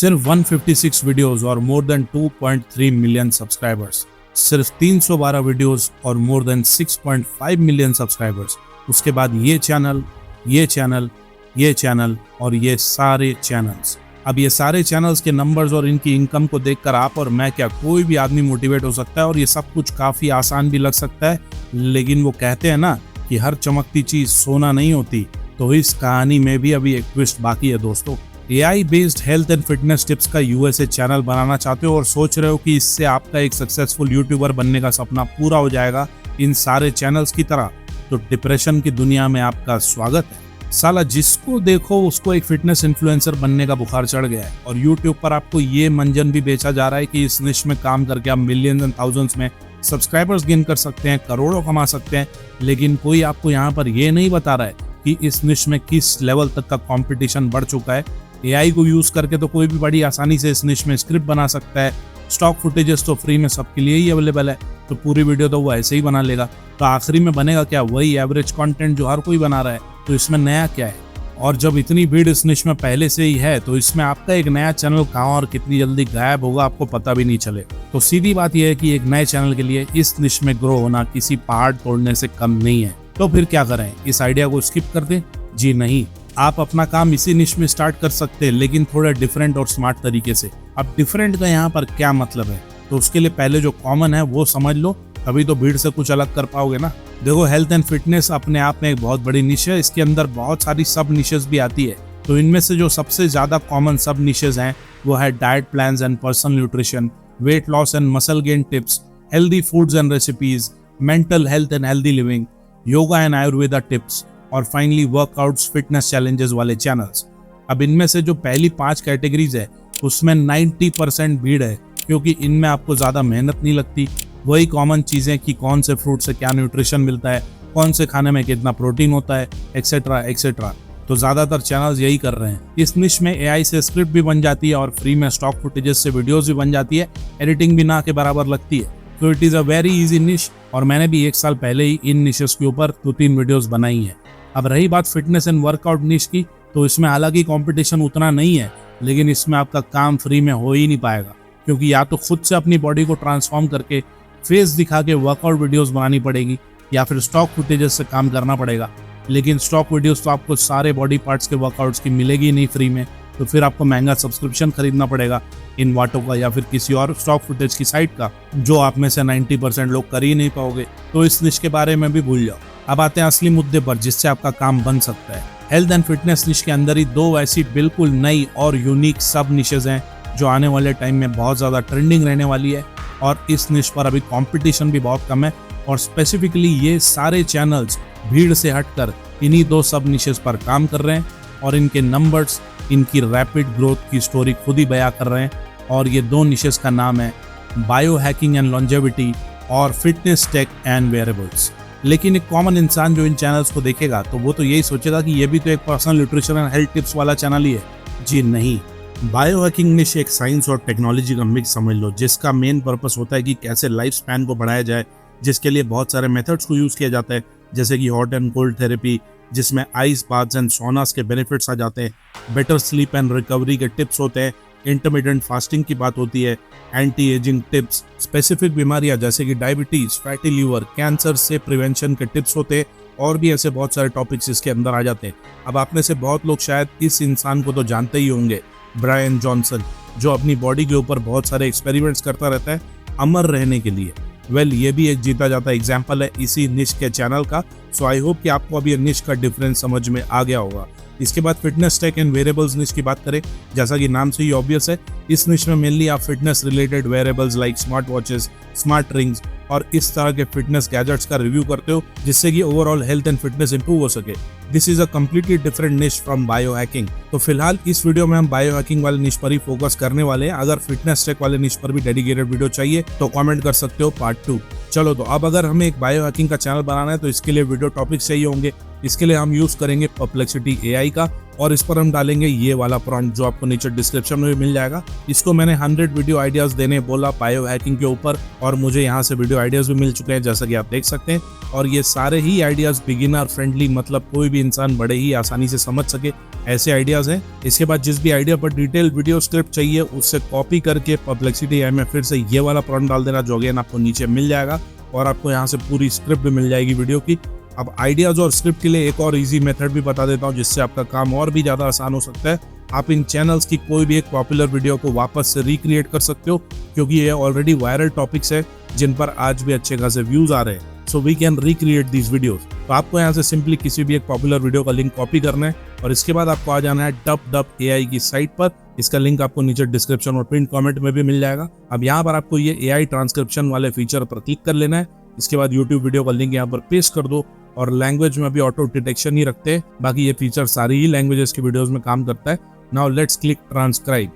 सिर्फ 156 वीडियोस और more than 2.3 million subscribers, सिर्फ 312 वीडियोस और मोर देन 6.5 मिलियन सब्सक्राइबर्स। उसके बाद ये चैनल, ये चैनल, ये चैनल और ये सारे चैनल्स। अब ये सारे चैनल्स के नंबर्स और इनकी इनकम को देखकर आप और मैं क्या कोई भी आदमी मोटिवेट हो सकता है और ये सब कुछ काफ़ी आसान भी लग सकता है। लेकिन वो कहते हैं ना कि हर चमकती चीज़ सोना नहीं होती, तो इस कहानी में भी अभी एक ट्विस्ट बाकी है दोस्तों। AI based health and fitness tips का USA चैनल बनाना चाहते हो और सोच रहे हो कि इससे आपका एक सक्सेसफुल यूट्यूबर बनने का सपना पूरा हो जाएगा इन सारे चैनल्स की तरह, तो डिप्रेशन की दुनिया में आपका स्वागत है। साला जिसको देखो उसको एक फिटनेस इन्फ्लुएंसर बनने का बुखार चढ़ गया है और यूट्यूब पर आपको ये मंजन भी बेचा जा रहा है कि इस निश में काम करके आप मिलियंस एंड थाउजेंड्स में सब्सक्राइबर्स गेन कर सकते हैं, करोड़ों कमा सकते हैं। लेकिन कोई आपको यहाँ पर ये नहीं बता रहा है कि इस निश में किस लेवल तक का कंपटीशन बढ़ चुका है। AI को यूज करके तो कोई भी बड़ी आसानी से इस निश में स्क्रिप्ट बना सकता है। स्टॉक फुटेजेस तो फ्री में सबके लिए ही अवेलेबल है, तो पूरी वीडियो तो वो ऐसे ही बना लेगा। तो आखिरी में बनेगा क्या? वही एवरेज कंटेंट जो हर कोई बना रहा है। तो इसमें नया क्या है? और जब इतनी भीड़ इस निश में पहले से ही है, तो इसमें आपका एक नया चैनल कहाँ और कितनी जल्दी गायब होगा आपको पता भी नहीं चले। तो सीधी बात यह है कि एक नए चैनल के लिए इस निश में ग्रो होना किसी पहाड़ तोड़ने से कम नहीं है। तो फिर क्या करें? इस आइडिया को स्किप कर दें? जी नहीं, आप अपना काम इसी निश में स्टार्ट कर सकते हैं, लेकिन थोड़ा डिफरेंट और स्मार्ट तरीके से। अब डिफरेंट का यहाँ पर क्या मतलब है? तो उसके लिए पहले जो कॉमन है वो समझ लो, तभी तो भीड़ से कुछ अलग कर पाओगे ना। देखो, हेल्थ एंड फिटनेस अपने आप में एक बहुत बड़ी निश है। इसके अंदर बहुत सारी सब निशेस भी आती है। तो इनमें से जो सबसे ज्यादा कॉमन सब निशेस हैं वो है diet plans and personal nutrition, weight loss and muscle gain tips, healthy foods and recipes, mental health and healthy living, yoga and Ayurveda tips और फाइनली वर्कआउट्स, फिटनेस चैलेंजेस वाले चैनल्स। अब इनमें से जो पहली 5 कैटेगरीज है उसमें 90% भीड़ है, क्योंकि इनमें आपको ज़्यादा मेहनत नहीं लगती। वही कॉमन चीज़ें कि कौन से फ्रूट से क्या न्यूट्रिशन मिलता है, कौन से खाने में कितना प्रोटीन होता है, एक्सेट्रा एक्सेट्रा। तो ज़्यादातर चैनल्स यही कर रहे हैं। इस निश में AI से स्क्रिप्ट भी बन जाती है और फ्री में स्टॉक फुटेजेस से वीडियोज़ भी बन जाती है। एडिटिंग भी ना के बराबर लगती है। तो it is a very easy निश और मैंने भी 1 साल पहले ही इन निशेस के ऊपर 2-3 वीडियोज़ बनाई है। अब रही बात फिटनेस एंड वर्कआउट निश की, तो इसमें हालांकि कंपटीशन उतना नहीं है, लेकिन इसमें आपका काम फ्री में हो ही नहीं पाएगा, क्योंकि या तो खुद से अपनी बॉडी को ट्रांसफॉर्म करके फेस दिखा के वर्कआउट वीडियोस बनानी पड़ेगी या फिर स्टॉक फुटेजेस से काम करना पड़ेगा। लेकिन स्टॉक वीडियोस तो आपको सारे बॉडी पार्ट्स के वर्कआउट्स की मिलेगी नहीं फ्री में, तो फिर आपको महंगा सब्सक्रिप्शन खरीदना पड़ेगा इन वाटो का या फिर किसी और स्टॉक फुटेज की साइट का, जो आप में से 90% लोग कर ही नहीं पाओगे। तो इस निश के बारे में भी भूल जाओ। अब आते हैं असली मुद्दे पर जिससे आपका काम बन सकता है। हेल्थ एंड फिटनेस निश के अंदर ही 2 ऐसी बिल्कुल नई और यूनिक सब निशेज हैं जो आने वाले टाइम में बहुत ज़्यादा ट्रेंडिंग रहने वाली है। और इस निश पर अभी कंपटीशन भी बहुत कम है और स्पेसिफिकली ये सारे चैनल्स भीड़ से हटकर इन्हीं 2 सब निशेज पर काम कर रहे हैं और इनके नंबर्स इनकी रैपिड ग्रोथ की स्टोरी खुद ही बयां कर रहे हैं। और ये 2 निशेज का नाम है बायो हैकिंग एंड लॉन्जेविटी और फिटनेस टेक एंड वेरेबल्स। लेकिन एक कॉमन इंसान जो इन चैनल्स को देखेगा तो वो तो यही सोचेगा कि ये भी तो एक personal nutrition and health tips वाला चैनल ही है। जी नहीं, बायो हैकिंग निश एक साइंस और टेक्नोलॉजी का मिक्स समझ लो, जिसका मेन पर्पस होता है कि कैसे लाइफ स्पैन को बढ़ाया जाए, जिसके लिए बहुत सारे मेथड्स को यूज़ किया जाता है, जैसे कि हॉट एंड कोल्ड थेरेपी, जिसमें आइस बाथ्स एंड सोनास के बेनिफिट्स आ जाते हैं, बेटर स्लीप एंड रिकवरी के टिप्स होते हैं, इंटरमिटेंट फास्टिंग की बात होती है, एंटी एजिंग टिप्स, स्पेसिफिक बीमारियां जैसे कि डायबिटीज, फैटी लीवर, कैंसर से प्रिवेंशन के टिप्स होते हैं और भी ऐसे बहुत सारे टॉपिक्स इसके अंदर आ जाते हैं। अब आप में से बहुत लोग शायद इस इंसान को तो जानते ही होंगे, ब्रायन जॉनसन, जो अपनी बॉडी के ऊपर बहुत सारे एक्सपेरिमेंट्स करता रहता है अमर रहने के लिए। ये भी एक जीता जाता एग्जाम्पल है इसी निश के चैनल का। सो आई होप कि आपको अभी निश का डिफरेंस समझ में आ गया होगा। इसके बाद फिटनेस टेक एंड वेरेबल्स निश की बात करें, जैसा कि नाम से ही ऑब्वियस है, इस निश में मेनली आप fitness related wearables like smart watches, smart rings और इस तरह के फिटनेस गैजेट्स का रिव्यू करते हो, जिससे कि overall health and fitness improve हो सके। This is a completely different निश फ्रॉम बायो हैकिंग। तो फिलहाल इस वीडियो में हम बायो हैकिंग वाले निश पर ही फोकस करने वाले हैं। अगर फिटनेस टेक वाले निश पर भी डेडिकेटेड वीडियो चाहिए तो कमेंट कर सकते हो पार्ट 2। चलो, तो अब अगर हमें एक बायो हैकिंग का चैनल बनाना है तो इसके लिए वीडियो टॉपिक चाहिए होंगे। इसके लिए हम यूज करेंगे परप्लेक्सिटी एआई का और इस पर हम डालेंगे ये वाला प्रॉम्प्ट जो आपको नीचे डिस्क्रिप्शन में भी मिल जाएगा। इसको मैंने 100 वीडियो आइडियाज देने बोला बायो हैकिंग के ऊपर और मुझे यहाँ से वीडियो आइडियाज भी मिल चुके हैं जैसा कि आप देख सकते हैं। और ये सारे ही आइडियाज बिगिनर फ्रेंडली, मतलब कोई भी इंसान बड़े ही आसानी से समझ सके ऐसे आइडियाज हैं। इसके बाद जिस भी आइडिया पर डिटेल वीडियो स्क्रिप्ट चाहिए उससे कॉपी करके परप्लेक्सिटी एआई में फिर से ये वाला प्रॉम्प्ट डाल देना जो अगेन आपको नीचे मिल जाएगा और आपको यहाँ से पूरी स्क्रिप्ट भी मिल जाएगी वीडियो की। अब आइडियाज और स्क्रिप्ट के लिए एक और इजी मेथड भी बता देता हूँ जिससे आपका काम और भी ज्यादा आसान हो सकता है। आप इन चैनल्स की कोई भी एक पॉपुलर वीडियो को वापस से रिक्रिएट कर सकते हो क्योंकि ये ऑलरेडी वायरल टॉपिक्स है जिन पर आज भी अच्छे खासे व्यूज आ रहे हैं। So we can recreate these videos. तो आपको यहाँ से सिंपली किसी भी एक पॉपुलर वीडियो का लिंक कॉपी करना है और इसके बाद आपको आ जाना है डब एआई की साइट पर। इसका लिंक आपको नीचे डिस्क्रिप्शन और पिन कमेंट में भी मिल जाएगा। अब यहाँ पर आपको ये एआई ट्रांसक्रिप्शन वाले फीचर पर क्लिक कर लेना है। इसके बाद यूट्यूब वीडियो का लिंक यहाँ पर पेस्ट कर दो और लैंग्वेज में भी ऑटो डिटेक्शन ही रखते हैं, बाकी ये फीचर सारी ही लैंग्वेजेस की वीडियोस में काम करता है। Now let's click transcribe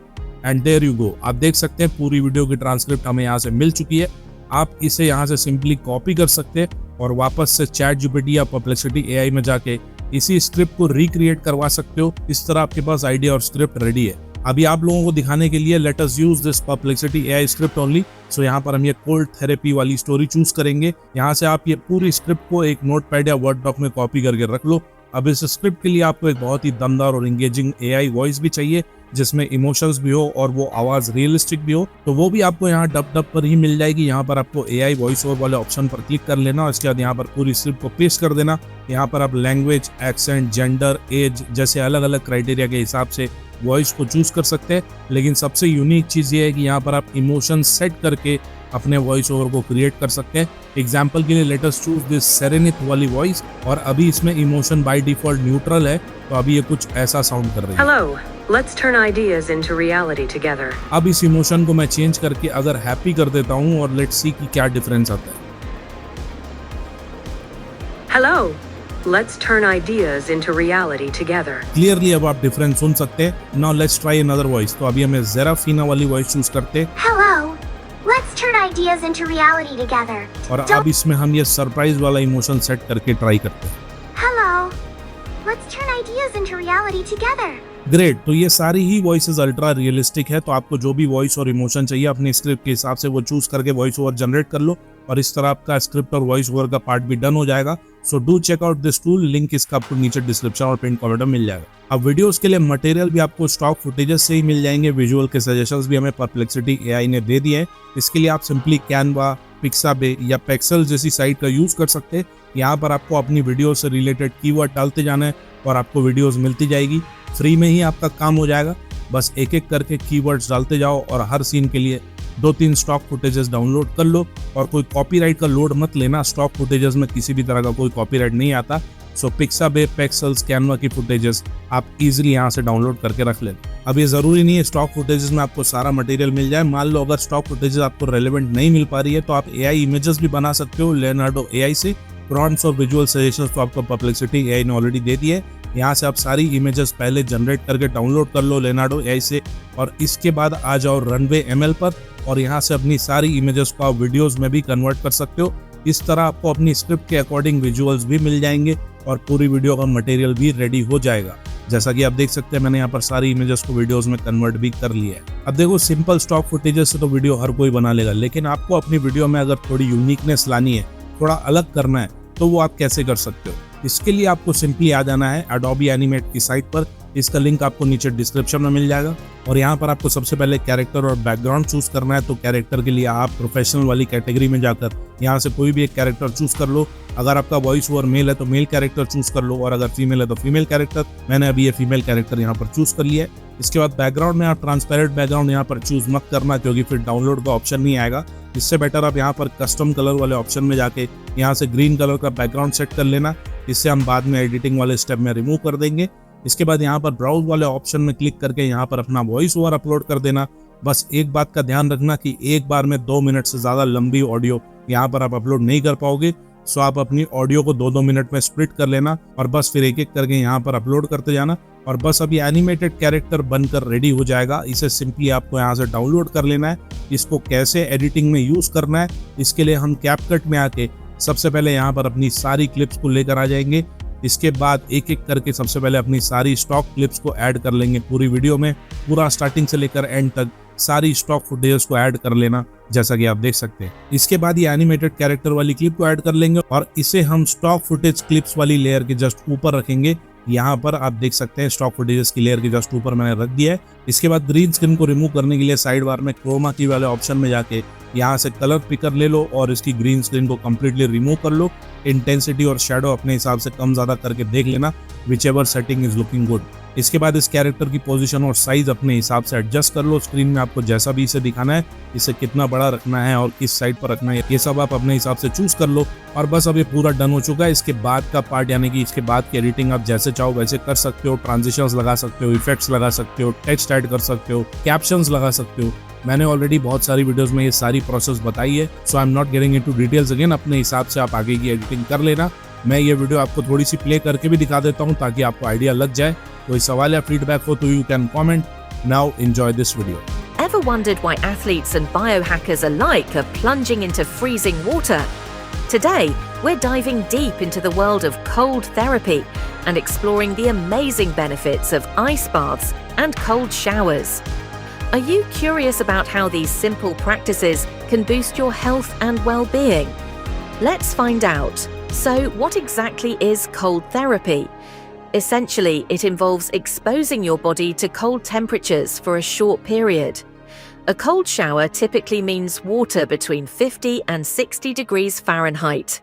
and there you go. आप देख सकते हैं पूरी वीडियो की ट्रांसक्रिप्ट हमें यहाँ से मिल चुकी है। आप इसे यहाँ से सिंपली कॉपी कर सकते हैं और वापस से चैट जीपीटी या परप्लेक्सिटी एआई में जाके इसी स्क्रिप्ट को रिक्रिएट करवा सकते हो। इस तरह आपके पास आइडिया और स्क्रिप्ट रेडी है। अभी आप लोगों को दिखाने के लिए let us use this Perplexity AI script only. So यहाँ पर हम ये कोल्ड थेरेपी वाली स्टोरी चूज करेंगे। यहाँ से आप ये पूरी स्क्रिप्ट को एक नोटपैड या वर्ड डॉक में कॉपी करके रख लो। अब इस स्क्रिप्ट के लिए आपको एक बहुत ही दमदार और एंगेजिंग एआई वॉइस भी चाहिए जिसमें इमोशंस भी हो और वो आवाज रियलिस्टिक भी हो, तो वो भी आपको यहाँ डब पर ही मिल जाएगी। यहाँ पर आपको एआई वॉइस ओवर वाले ऑप्शन पर क्लिक कर लेना और इसके बाद यहाँ पर पूरी स्क्रिप्ट को पेस्ट कर देना। यहाँ पर आप लैंग्वेज, एक्सेंट, जेंडर, एज जैसे अलग अलग क्राइटेरिया के हिसाब से वॉइस को चूज कर सकते हैं, लेकिन सबसे यूनिक चीज ये है कि यहाँ पर आप इमोशन सेट करके अपने वॉइस ओवर को क्रिएट कर सकते हैं। एग्जाम्पल के लिए लेट अस चूज दिस सेरेनिथ वाली वॉइस और अभी इसमें इमोशन बाय डिफॉल्ट न्यूट्रल है, तो अभी ये कुछ ऐसा साउंड कर रही है। Hello, let's turn ideas into reality together. अब इस इमोशन को मैं चेंज करके अगर हैप्पी कर देता हूँ और लेट्स सी कि क्या डिफरेंस आता है। Hello, let's turn ideas into reality together. Clearly अब आप डिफरेंस सुन सकते हैं। Now let's try another voice. तो अभी हमें जेराफीना वाली वॉइस चूज करते हैं। Hello, let's turn ideas into reality together. और अब इसमें हम ये सरप्राइज वाला इमोशन सेट करके ट्राई करते हैं। Hello, let's turn ideas into reality together. Great. तो ये सारी ही वॉइसेस अल्ट्रा रियलिस्टिक है, तो आपको जो भी वॉइस और इमोशन चाहिए अपने स्क्रिप्ट के हिसाब से वो चूज करके वॉइस ओवर जनरेट कर लो और इस तरह आपका स्क्रिप्ट और वॉइस ओवर का पार्ट भी डन हो जाएगा। So do check out this tool, link इसका आपको नीचे डिस्क्रिप्शन और पिन कमेंट में मिल जाएगा। अब वीडियोस के लिए मटेरियल भी आपको स्टॉक फुटेजेस से ही मिल जाएंगे। विजुअल के सजेशंस भी हमें परप्लेक्सिटी एआई ने दे दिए हैं। इसके लिए आप सिंपली कैनवा, पिक्साबे या पेक्सल जैसी साइट का यूज कर सकते हैं। यहाँ पर आपको अपनी वीडियो से रिलेटेड कीवर्ड डालते जाना है और आपको वीडियोस मिलती जाएगी। फ्री में ही आपका काम हो जाएगा। बस एक एक करके कीवर्ड्स डालते जाओ और हर सीन के लिए 2-3 स्टॉक फुटेजेस डाउनलोड कर लो और कोई कॉपीराइट का लोड मत लेना। स्टॉक फुटेजेस में किसी भी तरह का कोई कॉपीराइट नहीं आता। सो पिक्साबे, पेक्सल्स, कैनवा की फुटेजेस आप इजीली यहाँ से डाउनलोड करके रख लेना। अब ये जरूरी नहीं है स्टॉक फुटेजेस में आपको सारा मटेरियल मिल जाए। मान लो अगर स्टॉक फुटेजेस आपको रेलेवेंट नहीं मिल पा रही है तो आप एआई इमेजेस भी बना सकते हो लेनार्डो एआई से। प्रॉम्प्ट्स और विजुअल सजेशंस तो आपको परप्लेक्सिटी एआई ने ऑलरेडी दे दिए। यहाँ से आप सारी इमेजेस पहले जनरेट करके डाउनलोड कर लो लेनार्डो एआई से और इसके बाद आ जाओ रनवे एमएल पर और यहाँ से अपनी सारी इमेजेस को आप वीडियोस में भी कन्वर्ट कर सकते हो। इस तरह आपको अपनी स्क्रिप्ट के अकॉर्डिंग विजुअल्स भी मिल जाएंगे और पूरी वीडियो का मटेरियल भी रेडी हो जाएगा। जैसा कि आप देख सकते हैं मैंने यहाँ पर सारी इमेजेस को वीडियोस में कन्वर्ट भी कर लिया है। अब देखो सिंपल स्टॉक फुटेजेस से तो वीडियो हर कोई बना लेगा, लेकिन आपको अपनी वीडियो में अगर थोड़ी यूनिकनेस लानी है, थोड़ा अलग करना है, तो वो आप कैसे कर सकते हो। इसके लिए आपको सिंपली आ जाना है एडोबी एनिमेट की साइट पर। इसका लिंक आपको नीचे डिस्क्रिप्शन में मिल जाएगा और यहाँ पर आपको सबसे पहले कैरेक्टर और बैकग्राउंड चूज करना है। तो कैरेक्टर के लिए आप प्रोफेशनल वाली कैटेगरी में जाकर यहाँ से कोई भी एक कैरेक्टर चूज कर लो। अगर आपका वॉइस ओवर मेल है तो मेल कैरेक्टर चूज कर लो और अगर फीमेल है तो फीमेल कैरेक्टर। मैंने अभी ये फीमेल कैरेक्टर यहाँ पर चूज कर लिया है। इसके बाद बैकग्राउंड में आप ट्रांसपेरेंट बैकग्राउंड यहाँ पर चूज मत करना क्योंकि फिर डाउनलोड का ऑप्शन नहीं आएगा। इससे बेटर आप यहाँ पर कस्टम कलर वाले ऑप्शन में जाके यहाँ से ग्रीन कलर का बैकग्राउंड सेट कर लेना। इससे हम बाद में एडिटिंग वाले स्टेप में रिमूव कर देंगे। इसके बाद यहाँ पर ब्राउज वाले ऑप्शन में क्लिक करके यहाँ पर अपना वॉइस ओवर अपलोड कर देना। बस एक बात का ध्यान रखना कि एक बार में 2 मिनट से ज्यादा लंबी ऑडियो यहाँ पर आप अपलोड नहीं कर पाओगे। सो आप अपनी ऑडियो को 2-2 मिनट में स्प्लिट कर लेना और बस फिर एक एक करके यहाँ पर अपलोड करते जाना और बस अभी एनिमेटेड कैरेक्टर बनकर रेडी हो जाएगा। इसे सिंपली आपको यहाँ से डाउनलोड कर लेना है। इसको कैसे एडिटिंग में यूज करना है इसके लिए हम कैपकट में आके सबसे पहले यहाँ पर अपनी सारी क्लिप्स को लेकर आ जाएंगे। इसके बाद एक एक करके सबसे पहले अपनी सारी स्टॉक क्लिप्स को ऐड कर लेंगे पूरी वीडियो में, पूरा स्टार्टिंग से लेकर एंड तक सारी स्टॉक फुटेज को ऐड कर लेना, जैसा कि आप देख सकते हैं। इसके बाद ये एनिमेटेड कैरेक्टर वाली क्लिप को ऐड कर लेंगे और इसे हम स्टॉक फुटेज क्लिप्स वाली लेयर के जस्ट ऊपर रखेंगे। यहाँ पर आप देख सकते हैं स्टॉक फुटेजेस की लेयर के जस्ट ऊपर मैंने रख दिया है। इसके बाद ग्रीन स्क्रीन को रिमूव करने के लिए साइड बार में क्रोमा की वाले ऑप्शन में जाके यहाँ से कलर पिकर ले लो और इसकी ग्रीन स्क्रीन को कम्प्लीटली रिमूव कर लो। इंटेंसिटी और शेडो अपने हिसाब से कम ज़्यादा करके देख लेना, which ever setting is looking good. इसके बाद इस कैरेक्टर की पोजीशन और साइज अपने हिसाब से एडजस्ट कर लो। स्क्रीन में आपको जैसा भी इसे दिखाना है, इसे कितना बड़ा रखना है और किस साइड पर रखना है, ये सब आप अपने हिसाब से चूज कर लो। और बस अब ये पूरा डन हो चुका है। इसके बाद का पार्ट यानी कि इसके बाद की एडिटिंग आप जैसे चाहो वैसे कर सकते हो। ट्रांजिशंस लगा सकते हो, इफेक्ट्स लगा सकते हो, टेक्स्ट ऐड कर सकते हो, कैप्शंस लगा सकते हो। मैंने ऑलरेडी बहुत सारी वीडियोस में ये सारी प्रोसेस बताई है, so I am not getting into details again. अपने हिसाब से आप आगे की एडिटिंग कर लेना। मैं ये वीडियो आपको थोड़ी सी प्ले करके भी दिखा देता हूँ ताकि आपको आइडिया लग जाए। कोई सवाल या फीडबैक हो तो you can comment. Now enjoy this video. Ever wondered why athletes and biohackers alike are plunging into freezing water? Today, we're diving deep into the world of cold therapy and exploring the amazing benefits of ice baths and cold showers. Are you curious about how these simple practices can boost your health and well-being? Let's find out. So, what exactly is cold therapy? Essentially, it involves exposing your body to cold temperatures for a short period. A cold shower typically means water between 50 and 60 degrees Fahrenheit.